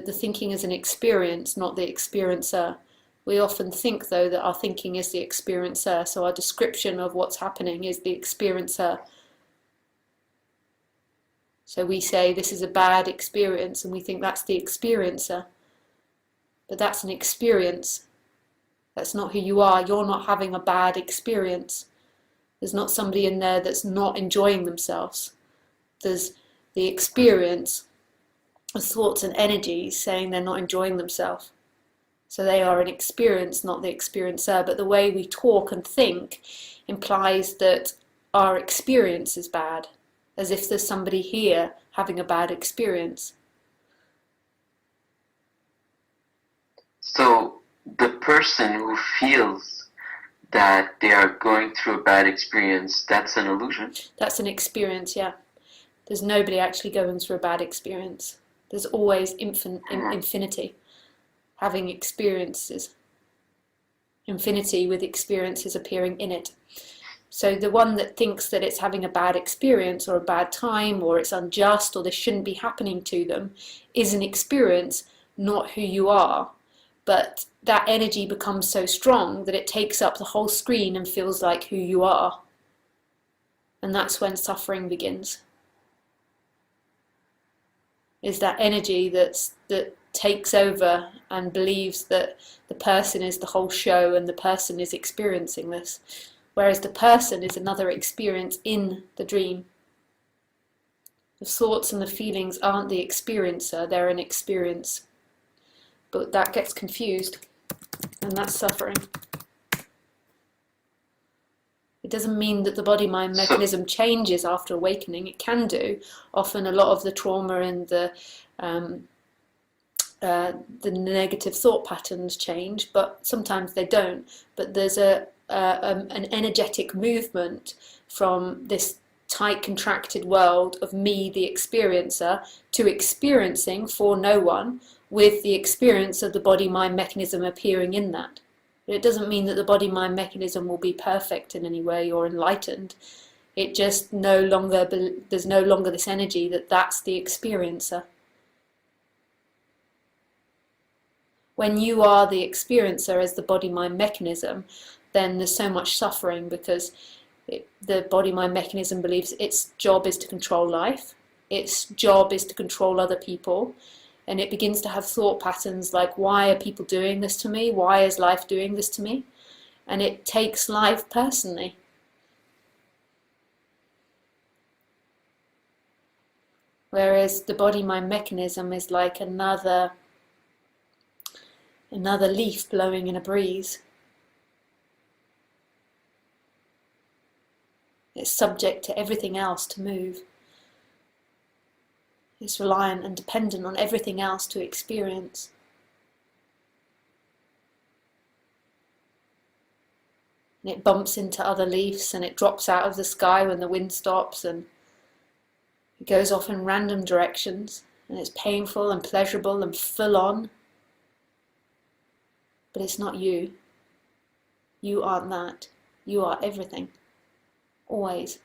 The thinking is an experience, not the experiencer. We often think, though, that our thinking is the experiencer, so our description of what's happening is the experiencer. So we say this is a bad experience, and we think that's the experiencer. But that's an experience. That's not who you are. You're not having a bad experience. There's not somebody in there that's not enjoying themselves. There's the experience of thoughts and energies saying they're not enjoying themselves. So they are an experience, not the experiencer. But the way we talk and think implies that our experience is bad, as if there's somebody here having a bad experience. So the person who feels that they are going through a bad experience, that's an illusion? That's an experience, yeah. There's nobody actually going through a bad experience. There's always infinity having experiences. Infinity with experiences appearing in it. So the one that thinks that it's having a bad experience or a bad time or it's unjust or this shouldn't be happening to them is an experience, not who you are. But that energy becomes so strong that it takes up the whole screen and feels like who you are. And that's when suffering begins. Is that energy that takes over and believes that the person is the whole show and the person is experiencing this. Whereas the person is another experience in the dream. The thoughts and the feelings aren't the experiencer, they're an experience. But that gets confused, and that's suffering. It doesn't mean that the body-mind mechanism changes after awakening. It can do. Often a lot of the trauma and the negative thought patterns change, but sometimes they don't. But there's an energetic movement from this tight contracted world of me, the experiencer, to experiencing for no one, with the experience of the body-mind mechanism appearing in that. It doesn't mean that the body-mind mechanism will be perfect in any way or enlightened. It just there's no longer this energy that's the experiencer. When you are the experiencer as the body-mind mechanism, then there's so much suffering because the body-mind mechanism believes its job is to control life, its job is to control other people, and it begins to have thought patterns like, why are people doing this to me? Why is life doing this to me? And it takes life personally. Whereas the body-mind mechanism is like another leaf blowing in a breeze. It's subject to everything else to move. It's reliant and dependent on everything else to experience. And it bumps into other leaves and it drops out of the sky when the wind stops and it goes off in random directions and it's painful and pleasurable and full on. But it's not you. You aren't that. You are everything. Always.